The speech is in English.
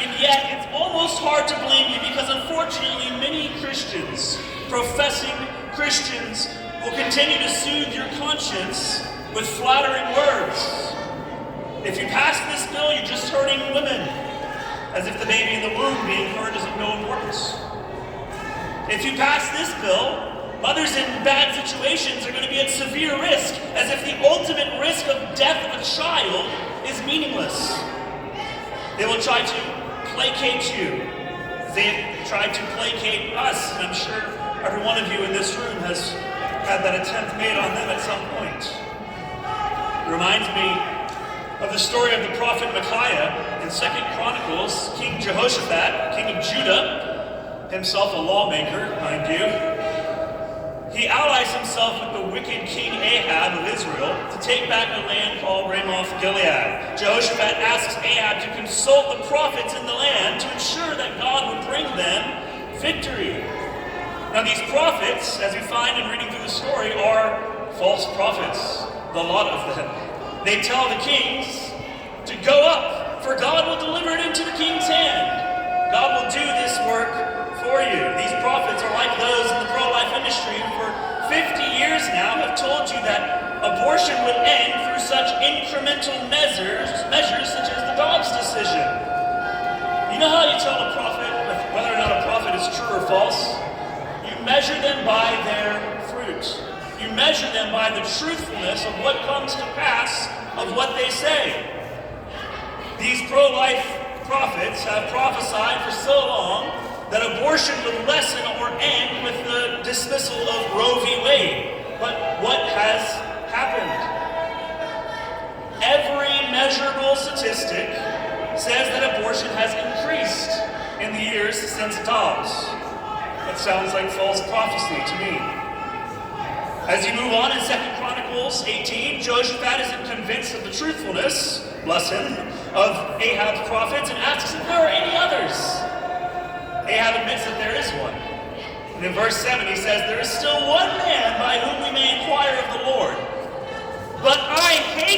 And yet, it's almost hard to blame you because unfortunately many Christians, professing Christians, will continue to soothe your conscience with flattering words. If you pass this bill, you're just hurting women, as if the baby in the womb being hurt is of no importance. If you pass this bill, mothers in bad situations are going to be at severe risk, as if the ultimate risk of death of a child is meaningless. They will try to placate you. They have tried to placate us, and I'm sure every one of you in this room has had that attempt made on them at some point. It reminds me of the story of the prophet Micaiah in 2 Chronicles. King Jehoshaphat, king of Judah, himself a lawmaker, mind you, he allies himself with the wicked king Ahab of Israel to take back a land called Ramoth-Gilead. Jehoshaphat asks Ahab to consult the prophets in the land to ensure that God would bring them victory. Now these prophets, as we find in reading through the story, are false prophets, the lot of them. They tell the kings to go up, for God will deliver it into the king's hand. God will do this work for you. These prophets are like those in the pro-life industry who for 50 years now have told you that abortion would end through such incremental measures such as the Dobbs decision. You know how you tell a prophet whether or not a prophet is true or false? You measure them by their fruit. You measure them by the truthfulness of what comes to pass of what they say. These pro-life prophets have prophesied for so long that abortion would lessen or end with the dismissal of Roe v. Wade. But what has happened? Every measurable statistic says that abortion has increased in the years since Dobbs. That sounds like false prophecy to me. As you move on in 2 Chronicles 18, Jehoshaphat isn't convinced of the truthfulness, bless him, of Ahab's prophets and asks if there are any others. Ahab admits that there is one. And in verse 7 he says, "There is still one man by whom we may inquire of the Lord. But I hate